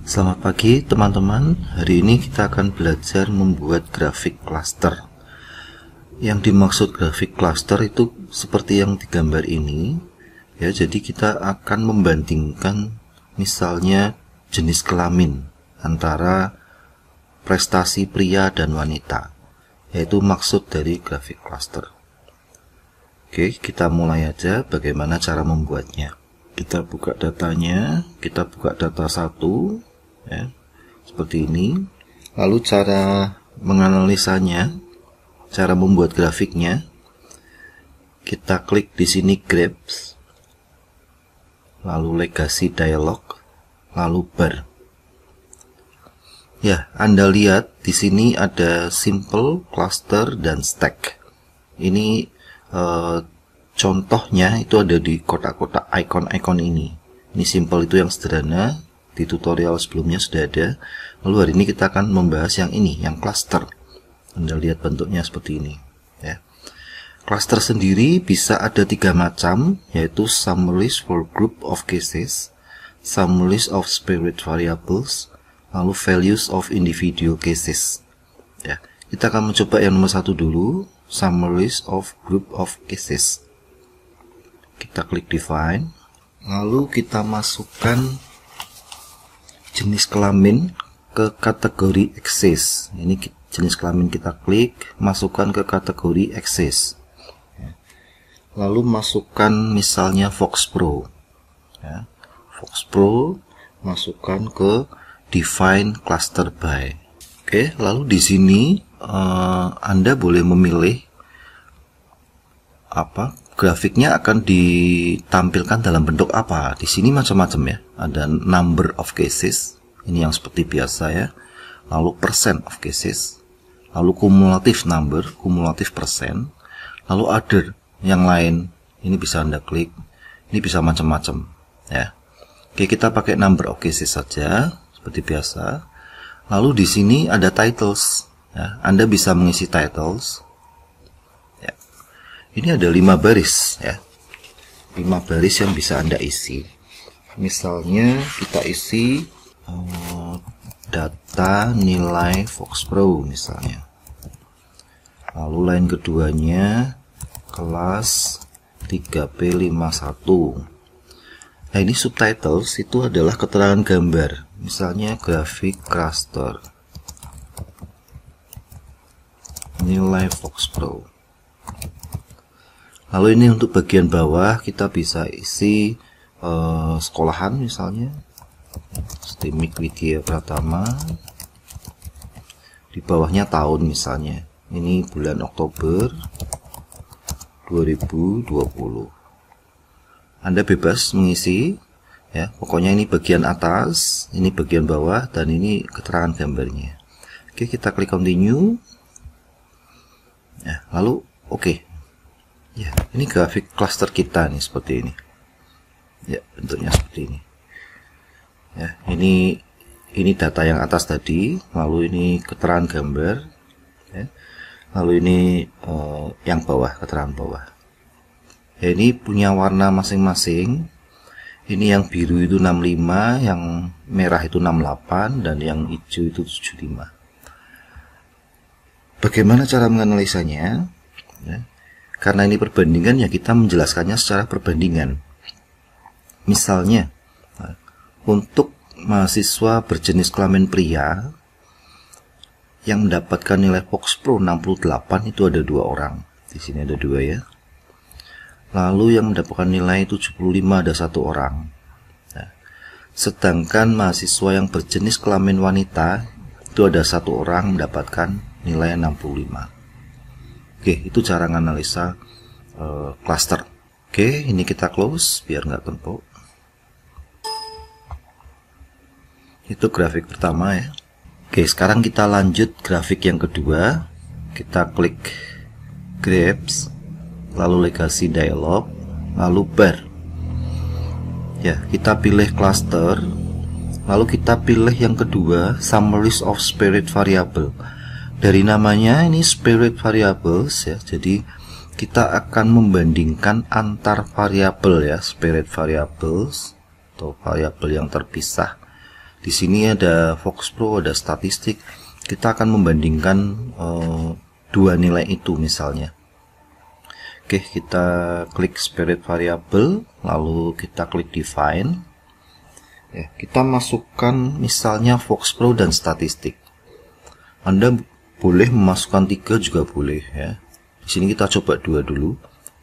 Selamat pagi teman-teman. Hari ini kita akan belajar membuat grafik cluster. Yang dimaksud grafik cluster itu seperti yang digambar ini ya. Jadi kita akan membandingkan misalnya jenis kelamin antara prestasi pria dan wanita, yaitu maksud dari grafik cluster. Oke, kita mulai aja bagaimana cara membuatnya. Kita buka datanya, kita buka data 1 ya, seperti ini. Lalu cara menganalisanya, cara membuat grafiknya, kita klik di sini Graphs, lalu Legacy Dialog, lalu Bar. Ya, Anda lihat di sini ada Simple, Cluster, dan Stack. Ini contohnya itu ada di kotak-kotak icon-icon ini. Ini simple itu yang sederhana, di tutorial sebelumnya sudah ada. Lalu hari ini kita akan membahas yang ini, yang cluster. Anda lihat bentuknya seperti ini ya. Cluster sendiri bisa ada 3 macam, yaitu summaries for group of cases, summaries of spirit variables, lalu values of individual cases ya. Kita akan mencoba yang nomor 1 dulu, summaries of group of cases. Kita klik define, lalu kita masukkan jenis kelamin ke kategori axis. Ini jenis kelamin kita klik, masukkan ke kategori axis. Lalu masukkan misalnya Fox Pro ya. Fox Pro masukkan ke define cluster by. Oke, lalu di sini Anda boleh memilih grafiknya akan ditampilkan dalam bentuk apa. Di sini macam-macam ya. Ada number of cases, ini yang seperti biasa ya. Lalu percent of cases, lalu cumulative number, cumulative percent, lalu other yang lain. Ini bisa Anda klik. Ini bisa macam-macam ya. Oke, kita pakai number of cases saja seperti biasa. Lalu di sini ada titles ya. Anda bisa mengisi titles. Ini ada 5 baris ya, 5 baris yang bisa Anda isi. Misalnya kita isi data nilai Fox Pro misalnya. Lalu lain keduanya kelas 3P51. Nah, ini subtitles itu adalah keterangan gambar. Misalnya grafik cluster nilai Fox Pro. Lalu ini untuk bagian bawah kita bisa isi sekolahan misalnya, Stimik Widya Pratama. Di bawahnya tahun misalnya, ini bulan Oktober 2020. Anda bebas mengisi ya, pokoknya ini bagian atas, ini bagian bawah, dan ini keterangan gambarnya. Oke, kita klik continue ya, lalu oke. Ya, ini grafik cluster kita nih seperti ini. Ya, bentuknya seperti ini. Ya, ini data yang atas tadi, lalu ini keterangan gambar, ya. Lalu ini yang bawah, keterangan bawah. Ya, ini punya warna masing-masing. Ini yang biru itu 65, yang merah itu 68, dan yang hijau itu 75. Bagaimana cara menganalisanya? Ya. Karena ini perbandingan ya, kita menjelaskannya secara perbandingan. Misalnya untuk mahasiswa berjenis kelamin pria yang mendapatkan nilai Fox Pro 68 itu ada 2 orang. Di sini ada 2 ya. Lalu yang mendapatkan nilai 75 ada 1 orang. Nah, sedangkan mahasiswa yang berjenis kelamin wanita itu ada 1 orang mendapatkan nilai 65. Oke, itu cara menganalisa cluster. Oke, ini kita close biar nggak tumpuk. Itu grafik pertama ya. Oke, sekarang kita lanjut grafik yang kedua. Kita klik Graphs, lalu Legacy Dialog, lalu Bar. Ya, kita pilih cluster, lalu kita pilih yang kedua, Summaries of Spirit Variable. Dari namanya ini spirit variables ya, jadi kita akan membandingkan antar variabel ya, spirit variables atau variabel yang terpisah Di sini ada Fox Pro, ada statistik. Kita akan membandingkan dua nilai itu misalnya. Oke, kita klik spirit variable, lalu kita klik define. Ya, kita masukkan misalnya Fox Pro dan statistik. Anda boleh memasukkan 3 juga boleh ya. Di sini kita coba 2 dulu.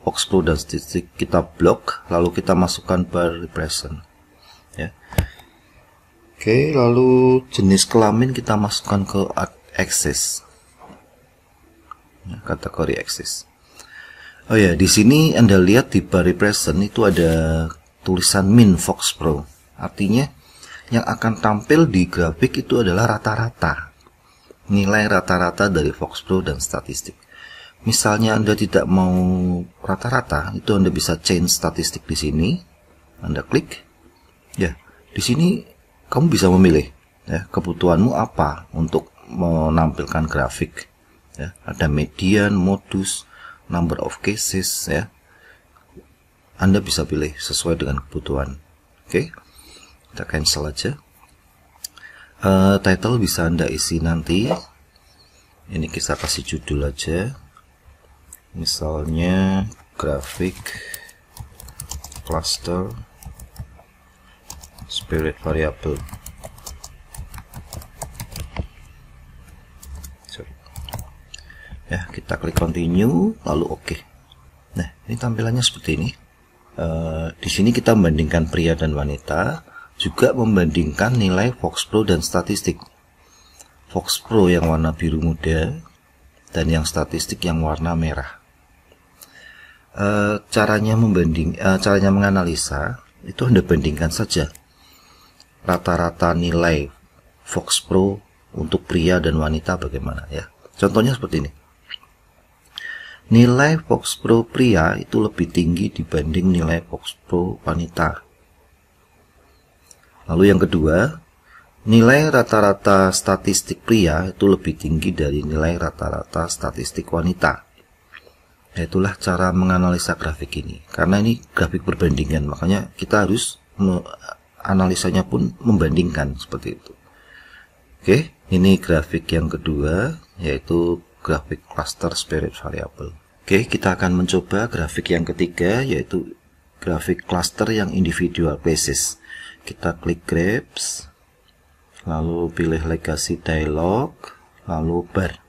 Fox Pro dan statistik kita blok, lalu kita masukkan bar represent. Ya. Oke, lalu jenis kelamin kita masukkan ke axis. Ya, kategori axis. Oh ya, di sini Anda lihat di bar represent itu ada tulisan min Fox Pro. Artinya yang akan tampil di grafik itu adalah rata-rata. Nilai rata-rata dari Fox Pro dan statistik. Misalnya Anda tidak mau rata-rata, itu Anda bisa change statistik di sini. Anda klik. Ya, di sini kamu bisa memilih ya, kebutuhanmu apa untuk menampilkan grafik. Ya, ada median, modus, number of cases ya. Anda bisa pilih sesuai dengan kebutuhan. Oke. Kita cancel aja. Title bisa Anda isi nanti. Ini kita kasih judul aja. Misalnya grafik cluster spirit variable. Ya, kita klik continue, lalu oke. Nah, ini tampilannya seperti ini. Di sini kita membandingkan pria dan wanita, juga membandingkan nilai Fox Pro dan statistik. Fox Pro yang warna biru muda dan yang statistik yang warna merah. Caranya menganalisa itu Anda bandingkan saja rata-rata nilai Fox Pro untuk pria dan wanita bagaimana ya. Contohnya seperti ini. Nilai Fox Pro pria itu lebih tinggi dibanding nilai Fox Pro wanita. Lalu yang kedua, nilai rata-rata statistik pria itu lebih tinggi dari nilai rata-rata statistik wanita. Itulah cara menganalisa grafik ini. Karena ini grafik perbandingan, makanya kita harus analisanya pun membandingkan seperti itu. Oke, ini grafik yang kedua, yaitu grafik cluster spirit variable. Oke, kita akan mencoba grafik yang ketiga, yaitu grafik cluster yang individual basis. Kita klik graph, lalu pilih legacy dialog, lalu bar.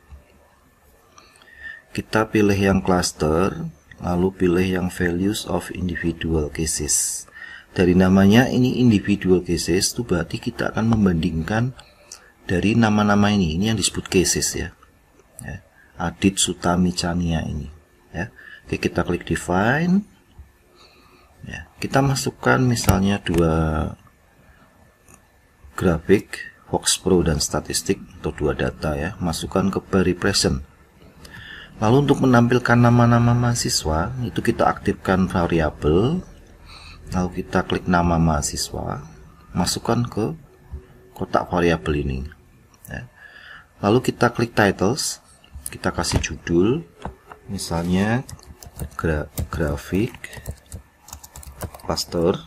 Kita pilih yang cluster, lalu pilih yang values of individual cases. Dari namanya ini individual cases, itu berarti kita akan membandingkan dari nama-nama ini yang disebut cases ya. Adit, Suta, Micania ini ya. Oke, kita klik define ya. Kita masukkan misalnya dua grafik Fox Pro dan statistik atau dua data ya, masukkan ke bar represent. Lalu untuk menampilkan nama-nama mahasiswa itu kita aktifkan variabel, lalu kita klik nama mahasiswa, masukkan ke kotak variabel ini ya. Lalu kita klik titles, kita kasih judul misalnya grafik cluster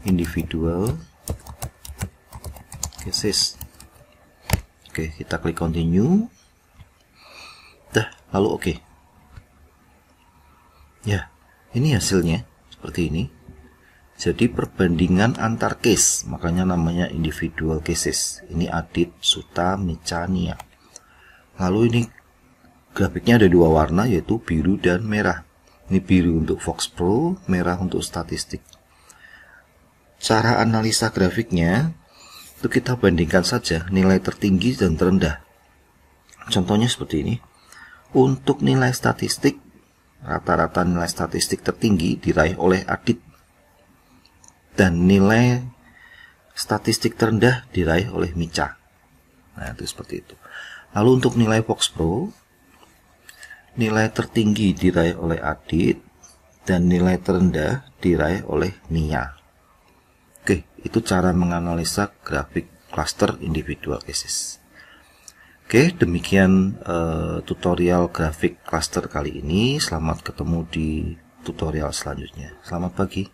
individual cases. Oke, kita klik continue. Lalu oke. Ya, ini hasilnya seperti ini. Jadi perbandingan antar case, makanya namanya individual cases. Ini Adit, Suta, Micania. Lalu ini grafiknya ada dua warna, yaitu biru dan merah. Ini biru untuk Fox Pro, merah untuk statistik. Cara analisa grafiknya itu kita bandingkan saja nilai tertinggi dan terendah. Contohnya seperti ini. Untuk nilai statistik, rata-rata nilai statistik tertinggi diraih oleh Adit, dan nilai statistik terendah diraih oleh Mica. Nah, itu seperti itu. Lalu untuk nilai Fox Pro, nilai tertinggi diraih oleh Adit dan nilai terendah diraih oleh Nia. Oke, itu cara menganalisa grafik cluster individual cases. Oke, demikian tutorial grafik cluster kali ini. Selamat ketemu di tutorial selanjutnya. Selamat pagi.